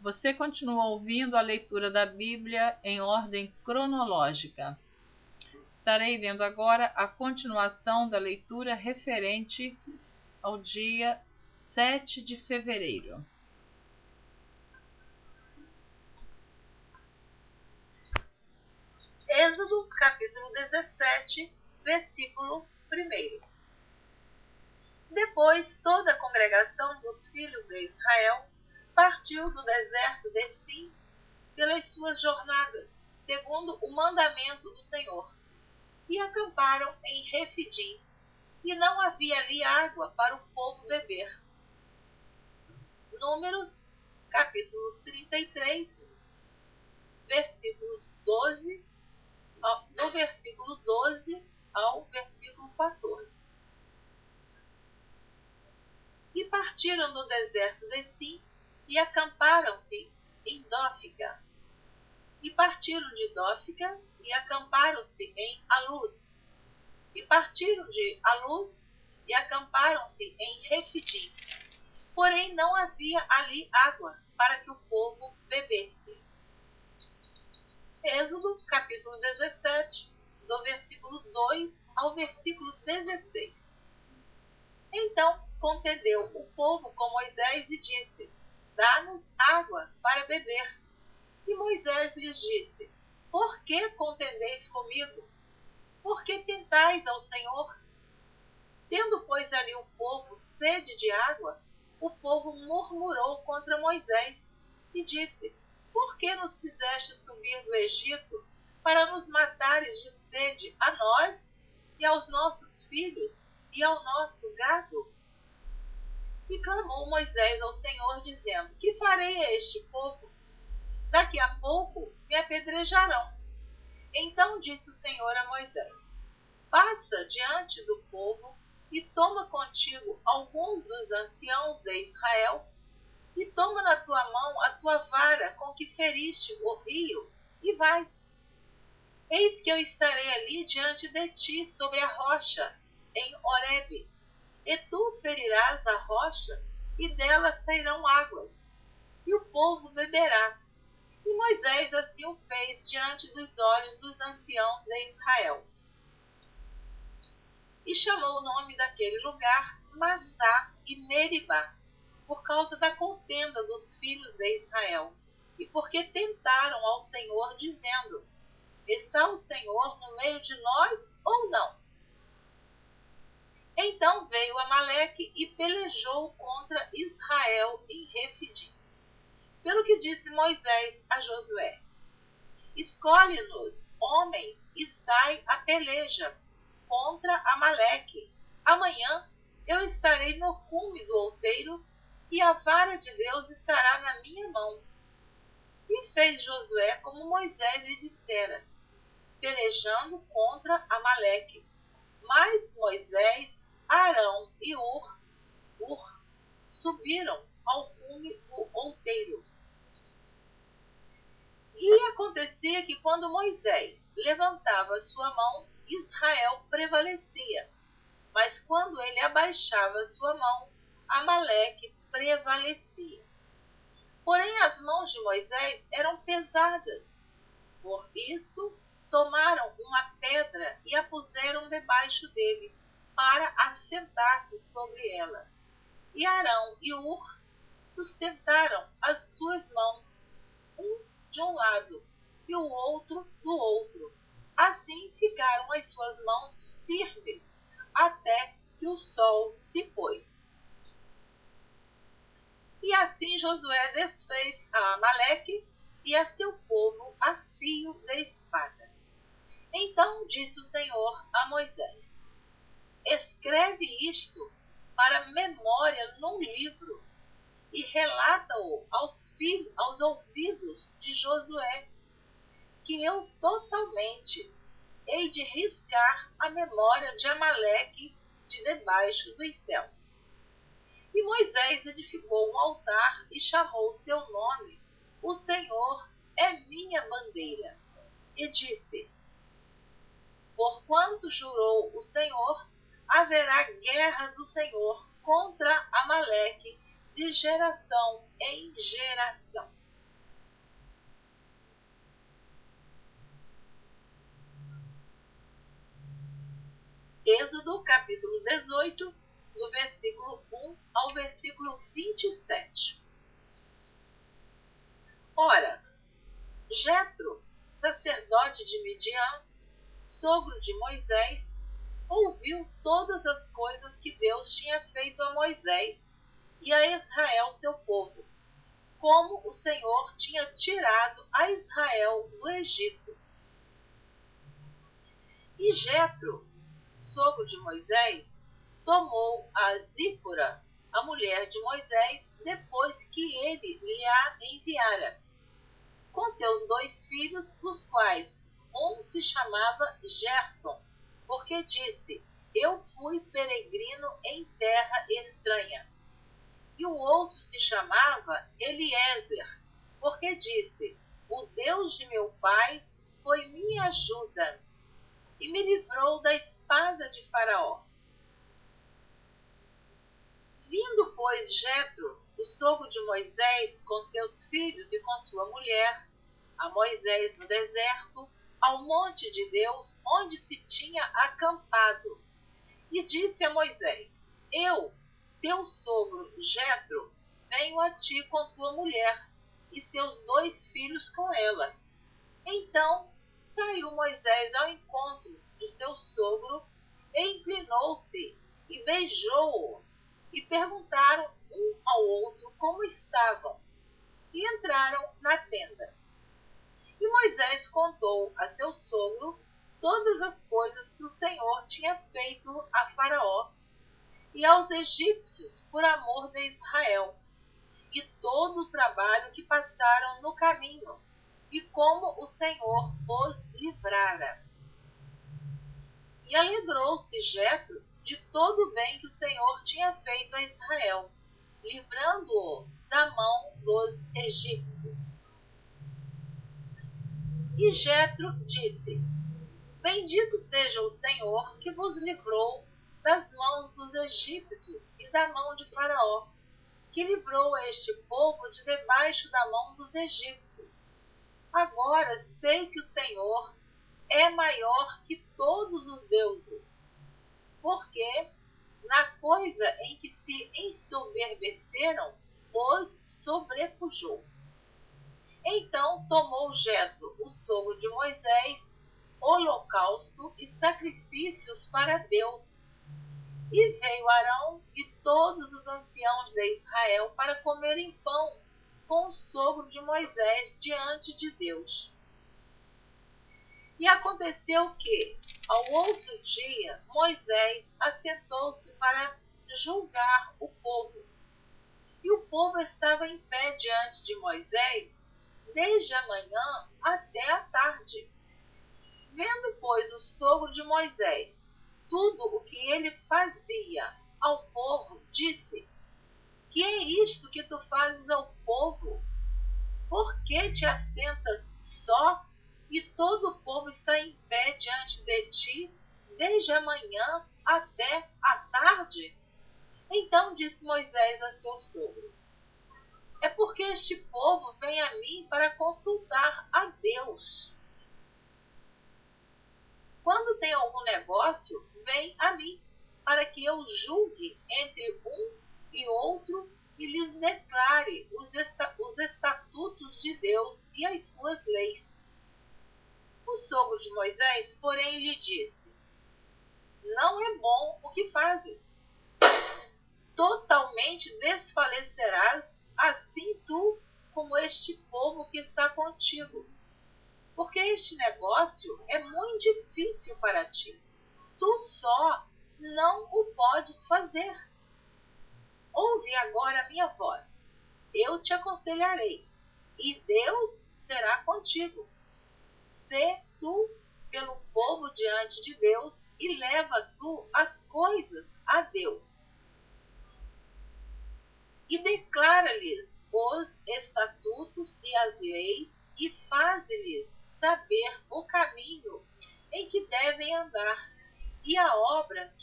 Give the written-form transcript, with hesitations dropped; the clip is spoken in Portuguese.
Você continua ouvindo a leitura da Bíblia em ordem cronológica. Estarei lendo agora a continuação da leitura referente ao dia 7 de fevereiro. Êxodo, capítulo 17, versículo 1. Depois toda a congregação dos filhos de Israel partiu do deserto de Sim pelas suas jornadas, segundo o mandamento do Senhor, e acamparam em Refidim, e não havia ali água para o povo beber. Números, capítulo 33, versículos 12, do versículo 12 ao versículo 14. E partiram do deserto de Sim e acamparam-se em Dófica. E partiram de Dófica e acamparam-se em Aluz. E partiram de Aluz e acamparam-se em Refidim. Porém não havia ali água para que o povo bebesse. Êxodo, capítulo 17, do versículo 2 ao versículo 16. Então contendeu o povo com Moisés e disse: Dá-nos água para beber. E Moisés lhes disse: Por que contendeis comigo? Por que tentais ao Senhor? Tendo, pois, ali o povo sede de água, o povo murmurou contra Moisés e disse: Por que nos fizeste subir do Egito para nos matares de sede a nós e aos nossos filhos e ao nosso gado? E clamou Moisés ao Senhor, dizendo: Que farei a este povo? Daqui a pouco me apedrejarão. Então disse o Senhor a Moisés: Passa diante do povo e toma contigo alguns dos anciãos de Israel, e toma na tua mão a tua vara com que feriste o rio, e vai. Eis que eu estarei ali diante de ti sobre a rocha, em Horebe, e tu ferirás a rocha, e dela sairão águas, e o povo beberá. E Moisés assim o fez diante dos olhos dos anciãos de Israel. E chamou o nome daquele lugar Massá e Meribá, por causa da contenda dos filhos de Israel, e porque tentaram ao Senhor, dizendo: Está o Senhor no meio de nós ou não? Então veio Amaleque e pelejou contra Israel em Refidim. Pelo que disse Moisés a Josué: Escolhe-nos homens e sai a peleja contra Amaleque. Amanhã eu estarei no cume do outeiro, e a vara de Deus estará na minha mão. E fez Josué como Moisés lhe dissera, pelejando contra Amaleque. Mas Moisés, Arão e Hur subiram ao cume do outeiro. E acontecia que quando Moisés levantava sua mão, Israel prevalecia. Mas quando ele abaixava sua mão, Amaleque prevalecia. Porém as mãos de Moisés eram pesadas. Por isso tomaram uma pedra e a puseram debaixo dele, para assentar-se sobre ela. E Arão e Hur sustentaram as suas mãos, um de um lado e o outro do outro. Assim ficaram as suas mãos firmes até que o sol se pôs. E assim Josué desfez a Amaleque e a seu povo a fio de espada. Então disse o Senhor a Moisés: Escreve isto para memória num livro e relata-o aos ouvidos de Josué, que eu totalmente hei de riscar a memória de Amaleque de debaixo dos céus. E Moisés edificou um altar e chamou seu nome: O Senhor é minha bandeira. E disse: Porquanto jurou o Senhor, haverá guerra do Senhor contra Amaleque de geração em geração. Êxodo capítulo 18, do versículo 1 ao versículo 27. Ora, Jetro, sacerdote de Midian, sogro de Moisés, ouviu todas as coisas que Deus tinha feito a Moisés e a Israel, seu povo, como o Senhor tinha tirado a Israel do Egito. E Jetro, sogro de Moisés, tomou a Zípora, a mulher de Moisés, depois que ele lhe a enviara, com seus 2 filhos, dos quais um se chamava Gerson, porque disse: eu fui peregrino em terra estranha. E o outro se chamava Eliezer, porque disse: o Deus de meu pai foi minha ajuda e me livrou da espada de Faraó. Vindo, pois, Jetro, o sogro de Moisés, com seus filhos e com sua mulher, a Moisés no deserto, ao monte de Deus, onde se tinha acampado, e disse a Moisés: eu, teu sogro Jetro, venho a ti com tua mulher e seus 2 filhos com ela. Então saiu Moisés ao encontro de seu sogro e inclinou-se e beijou-o, e perguntaram um ao outro como estavam, e entraram na tenda. E Moisés contou a seu sogro todas as coisas que o Senhor tinha feito a Faraó e aos egípcios por amor de Israel, e todo o trabalho que passaram no caminho, e como o Senhor os livrara. E alegrou-se Jetro de todo o bem que o Senhor tinha feito a Israel, livrando-o da mão dos egípcios. E Jetro disse: bendito seja o Senhor que vos livrou das mãos dos egípcios e da mão de Faraó, que livrou este povo de debaixo da mão dos egípcios. Agora sei que o Senhor é maior que todos os deuses, porque na coisa em que se ensoberbeceram, os sobrepujou. Então tomou Jetro, o sogro de Moisés, holocausto e sacrifícios para Deus. E veio Arão e todos os anciãos de Israel para comerem pão com o sogro de Moisés diante de Deus. E aconteceu que, ao outro dia, Moisés assentou-se para julgar o povo. E o povo estava em pé diante de Moisés, desde a manhã até a tarde. Vendo, pois, o sogro de Moisés tudo o que ele fazia ao povo, disse: que é isto que tu fazes ao povo? Por que te assentas só, e todo o povo está em pé diante de ti, desde a manhã até a tarde? Então disse Moisés a seu sogro: é porque este povo vem a mim para consultar a Deus. Quando tem algum negócio, vem a mim, para que eu julgue entre um e outro e lhes declare os estatutos de Deus e as suas leis. O sogro de Moisés, porém, lhe disse: não é bom o que fazes. Totalmente desfalecerás, assim tu como este povo que está contigo. Porque este negócio é muito difícil para ti. Tu só não o podes fazer. Ouve agora a minha voz. Eu te aconselharei, e Deus será contigo. Sê tu pelo povo diante de Deus, e leva tu as coisas a Deus. E declara-lhes os estatutos e as leis, e faze-lhes saber o caminho em que devem andar, e a obra que